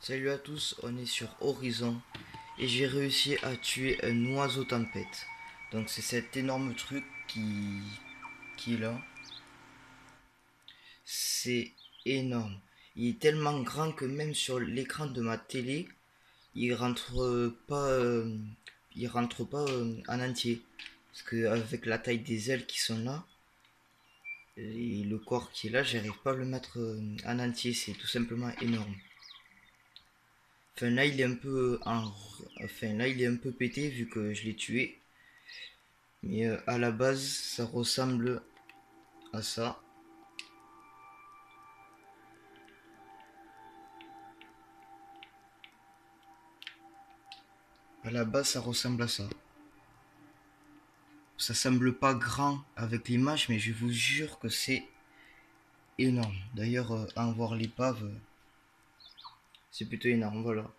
Salut à tous, on est sur Horizon et j'ai réussi à tuer un oiseau tempête. Donc c'est cet énorme truc qui est là. C'est énorme. Il est tellement grand que même sur l'écran de ma télé, il rentre pas en entier. Parce que avec la taille des ailes qui sont là et le corps qui est là, j'arrive pas à le mettre en entier. C'est tout simplement énorme. Enfin là il est un peu enfin là il est un peu pété vu que je l'ai tué. Mais à la base ça ressemble à ça. À la base ça ressemble à ça. Ça semble pas grand avec l'image mais je vous jure que c'est énorme. D'ailleurs à en voir l'épave, c'est plutôt énorme, voilà.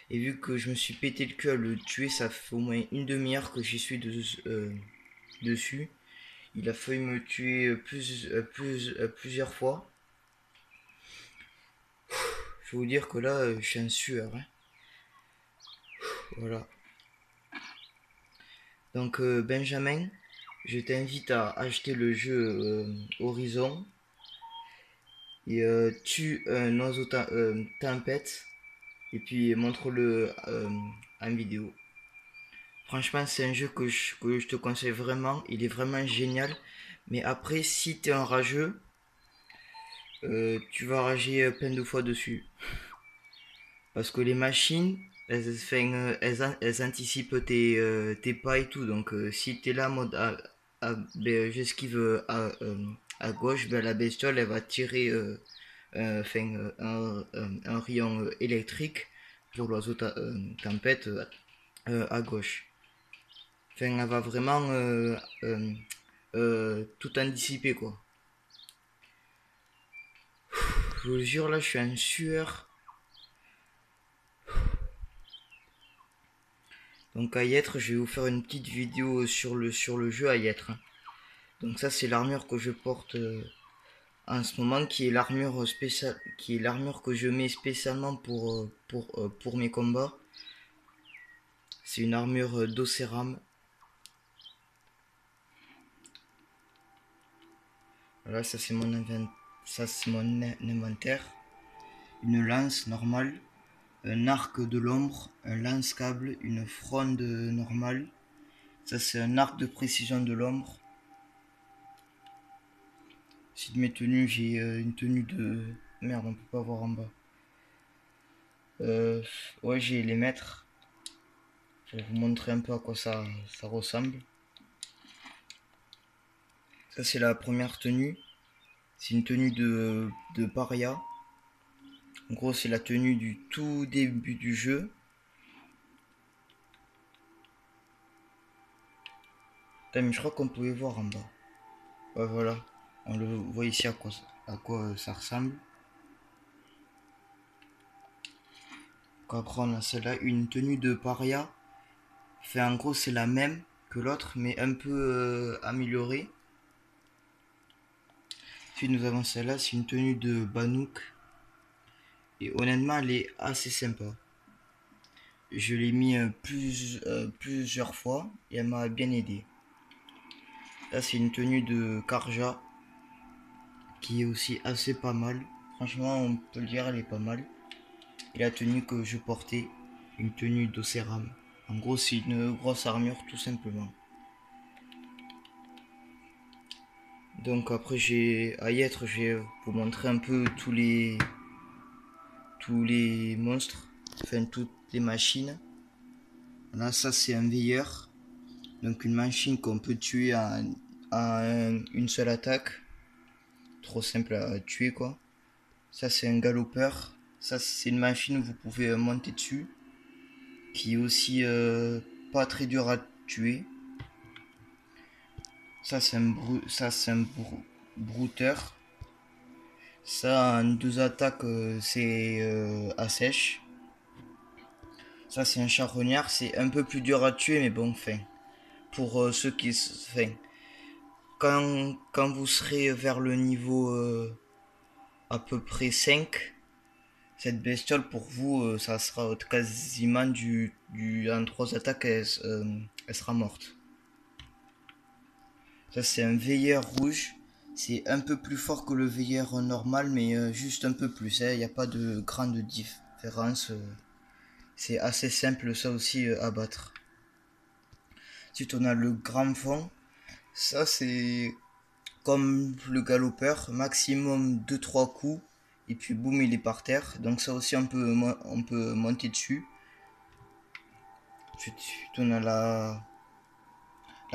Et vu que je me suis pété le cul à le tuer, ça fait au moins une demi-heure que j'y suis dessus. Il a failli me tuer plusieurs fois. Je vais vous dire que là, je suis en sueur, hein. Voilà. Donc Benjamin, je t'invite à acheter le jeu Horizon et tue un oiseau tempête et puis montre-le en vidéo. Franchement, c'est un jeu que je te conseille vraiment. Il est vraiment génial. Mais après, si t'es un rageux, tu vas rager plein de fois dessus. Parce que les machines, elles anticipent tes pas et tout. Donc si t'es là en mode ben, j'esquive à gauche, ben, la bestiole elle va tirer un rayon électrique pour l'oiseau tempête à gauche. Enfin, elle va vraiment tout anticiper quoi. Je vous jure, là je suis en sueur. Donc à Yêtre, je vais vous faire une petite vidéo sur le jeu à Yêtre. Donc ça c'est l'armure que je porte en ce moment, qui est l'armure spéciale, qui est l'armure que je mets spécialement pour mes combats. C'est une armure d'Océram. Voilà, ça c'est mon inventaire. Une lance normale, un arc de l'ombre, un lance-câble, une fronde normale. Ça c'est un arc de précision de l'ombre. Si de mes tenues, j'ai une tenue de... Merde, on peut pas voir en bas. Ouais, j'ai les maîtres. Pour vous montrer un peu à quoi ça ressemble. Ça, c'est la première tenue. C'est une tenue de paria. En gros, c'est la tenue du tout début du jeu. Putain, mais je crois qu'on pouvait voir en bas. Ouais, voilà. On le voit ici à quoi ça ressemble. Après, on a celle-là, une tenue de paria. Fait, en gros, c'est la même que l'autre, mais un peu améliorée. Puis nous avons celle-là, c'est une tenue de Banouk. Et honnêtement, elle est assez sympa. Je l'ai mis plusieurs fois et elle m'a bien aidé. Là, c'est une tenue de Karja qui est aussi assez pas mal. Franchement, on peut le dire, elle est pas mal. Et la tenue que je portais, une tenue d'Océram. En gros, c'est une grosse armure tout simplement. Donc après, à y être, je vais vous montrer un peu tous les monstres, enfin toutes les machines. Là, ça c'est un veilleur, donc une machine qu'on peut tuer une seule attaque. Trop simple à tuer quoi. Ça c'est un galopeur. Ça c'est une machine où vous pouvez monter dessus. Qui est aussi pas très dur à tuer. Ça c'est un brouteur. Ça en deux attaques c'est à sèche. Ça c'est un charognard. C'est un peu plus dur à tuer mais bon fin. Pour ceux qui... Fin, quand vous serez vers le niveau à peu près 5, Cette bestiole pour vous, ça sera quasiment en 3 attaques, elle sera morte. Ça c'est un veilleur rouge. C'est un peu plus fort que le veilleur normal, mais juste un peu plus. Il n'y a pas de grande différence. C'est assez simple ça aussi à battre. Ensuite on a le grand fond. Ça c'est comme le galopeur, maximum deux trois coups. Et puis boum, il est par terre. Donc ça aussi on peut monter dessus. Ensuite on a la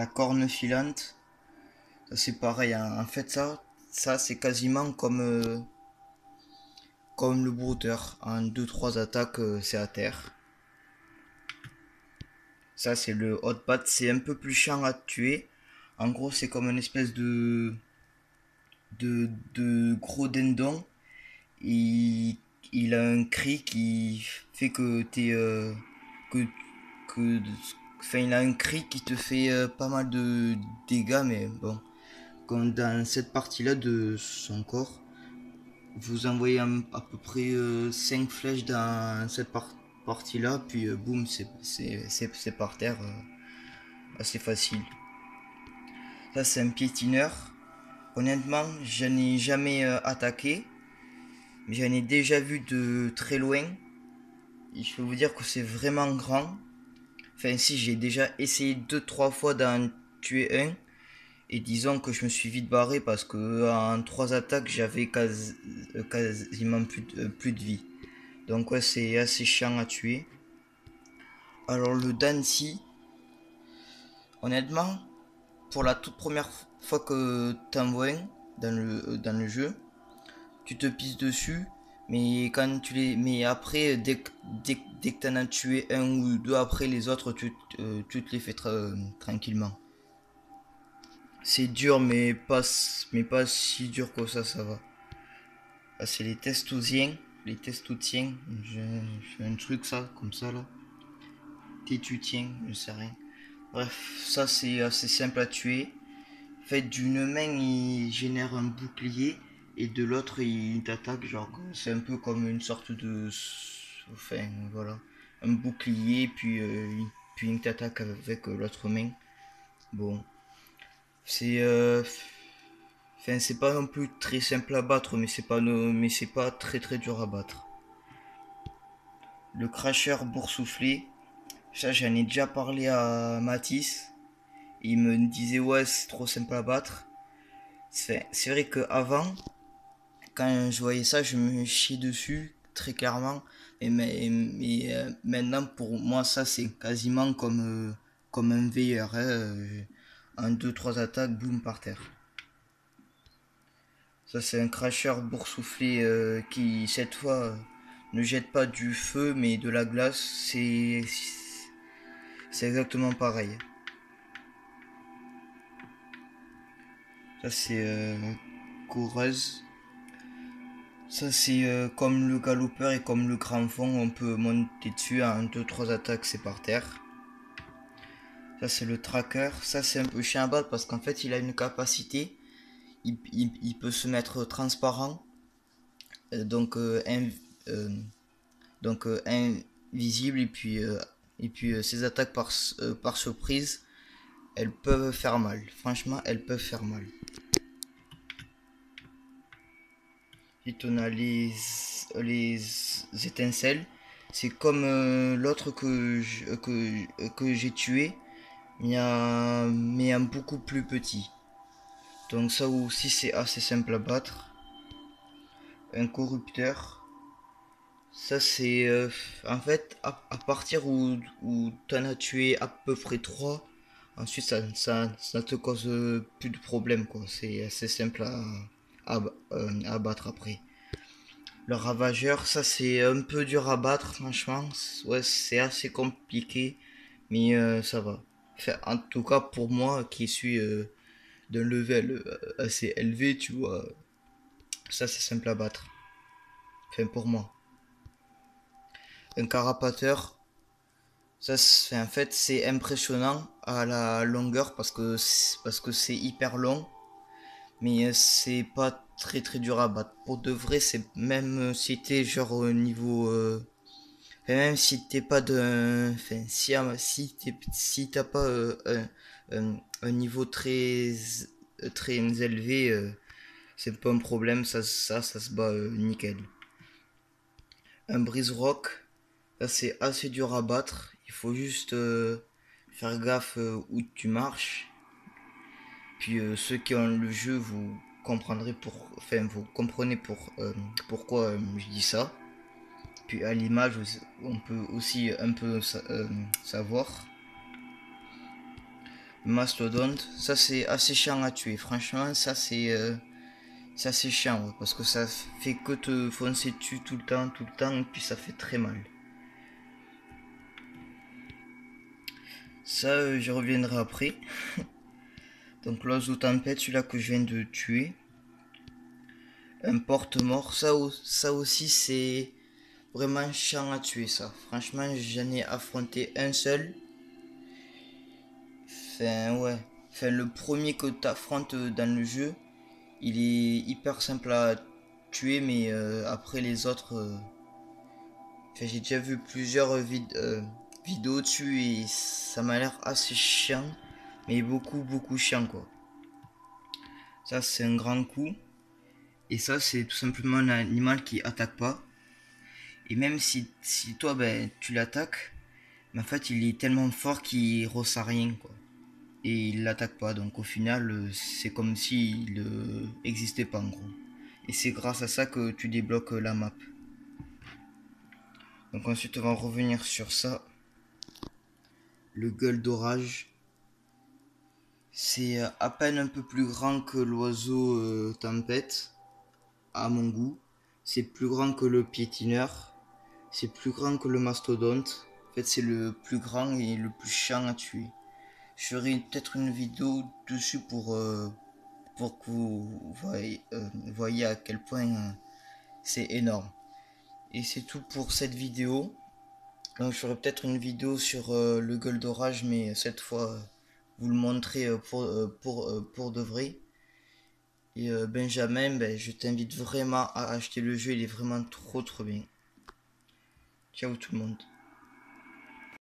corne filante. Ça c'est pareil, hein. En fait ça c'est quasiment comme le brouteur. En deux trois attaques, c'est à terre. Ça c'est le hot bat, c'est un peu plus chiant à tuer. En gros c'est comme une espèce de gros dindon. Il, il a un cri qui fait que t'es... que, que, enfin il a un cri qui te fait pas mal de dégâts, mais bon. Comme dans cette partie-là de son corps, vous envoyez à peu près 5 flèches dans cette partie-là, puis boum, c'est par terre, assez facile. Ça, c'est un piétineur. Honnêtement, je n'ai jamais attaqué, mais j'en ai déjà vu de très loin. Et je peux vous dire que c'est vraiment grand. Enfin, si, j'ai déjà essayé deux trois fois d'en tuer un. Et disons que je me suis vite barré parce que en 3 attaques, j'avais quasiment plus de vie. Donc ouais, c'est assez chiant à tuer. Alors le Dancy, honnêtement, pour la toute première fois que t'envoies un dans le jeu, tu te pisses dessus, mais quand tu les, mais après, dès que t'en as tué un ou deux après les autres, tu te les fais tranquillement. C'est dur, mais pas si dur que ça va. Ah, c'est les testousiens, les testoutiens, je fais un truc ça, comme ça là. Tétutien, je sais rien. Bref, ça c'est assez simple à tuer. En fait, d'une main il génère un bouclier et de l'autre il t'attaque. Genre, c'est un peu comme une sorte de. Enfin, voilà. Un bouclier, puis il t'attaque avec l'autre main. Bon, c'est. Enfin, c'est pas non plus très simple à battre, mais c'est pas très très dur à battre. Le cracheur boursouflé, ça j'en ai déjà parlé à Matisse. Il me disait ouais c'est trop simple à battre. C'est vrai que avant, quand je voyais ça, je me chiais dessus très clairement. Maintenant pour moi ça c'est quasiment comme un veilleur. Hein. En deux trois attaques, boum par terre. Ça c'est un cracheur boursouflé qui cette fois ne jette pas du feu mais de la glace. C'est exactement pareil. Ça c'est coureuse. Ça c'est comme le galopeur et comme le grand fond, on peut monter dessus en deux trois attaques, c'est par terre. Ça c'est le tracker. Ça c'est un peu chiant à battre parce qu'en fait il a une capacité. Il peut se mettre transparent. euh, donc, euh, in- euh, donc invisible et puis ses attaques par surprise, elles peuvent faire mal. Franchement, elles peuvent faire mal. Ensuite, on a les étincelles. C'est comme l'autre que j'ai tué, mais un beaucoup plus petit. Donc ça aussi c'est assez simple à battre. Un corrupteur. Ça c'est en fait à partir où t'en as tué à peu près 3. Ensuite ça te cause plus de problème quoi. C'est assez simple à battre après. Le ravageur, ça c'est un peu dur à battre, franchement. Ouais, c'est assez compliqué, mais ça va. Enfin, en tout cas, pour moi qui suis d'un level assez élevé, tu vois, ça c'est simple à battre. Enfin, pour moi. Un carapateur, en fait c'est impressionnant à la longueur parce que c'est hyper long, mais c'est pas très très dur à battre. Pour de vrai, c'est même si t'es genre au niveau et même si t'es pas de, enfin, si t'as pas un niveau très élevé, c'est pas un problème, ça se bat nickel. Un brise rock, ça c'est assez dur à battre. Il faut juste faire gaffe où tu marches. Puis ceux qui ont le jeu, vous comprendrez enfin vous comprenez pourquoi je dis ça. Puis à l'image, on peut aussi un peu savoir. Mastodonte, ça c'est assez chiant à tuer. Franchement, c'est assez chiant ouais, parce que ça fait que te foncer dessus tout le temps, et puis ça fait très mal. Ça, j'y reviendrai après. Donc l'oiseau tempête, celui-là que je viens de tuer. Un porte-mort, ça aussi c'est vraiment chiant à tuer ça. Franchement, j'en ai affronté un seul. Enfin ouais. Enfin le premier que t'affrontes dans le jeu, il est hyper simple à tuer, mais après les autres, enfin, j'ai déjà vu plusieurs vidéos dessus et ça m'a l'air assez chiant, mais beaucoup chiant quoi. Ça c'est un grand coup et ça c'est tout simplement un animal qui attaque pas. Et même si toi ben tu l'attaques, mais en fait il est tellement fort qu'il ressent rien quoi. Et il l'attaque pas, donc au final c'est comme s'il existait pas en gros. Et c'est grâce à ça que tu débloques la map. Donc ensuite on va revenir sur ça. Le gueule d'orage. C'est à peine un peu plus grand que l'oiseau tempête, à mon goût. C'est plus grand que le piétineur. C'est plus grand que le mastodonte. En fait c'est le plus grand et le plus chiant à tuer. Je ferai peut-être une vidéo dessus pour que vous voyez à quel point c'est énorme. Et c'est tout pour cette vidéo. Donc je ferai peut-être une vidéo sur le gueule d'orage, mais cette fois vous le montrer pour de vrai. Et Benjamin, ben, je t'invite vraiment à acheter le jeu, il est vraiment trop bien. Ciao tout le monde.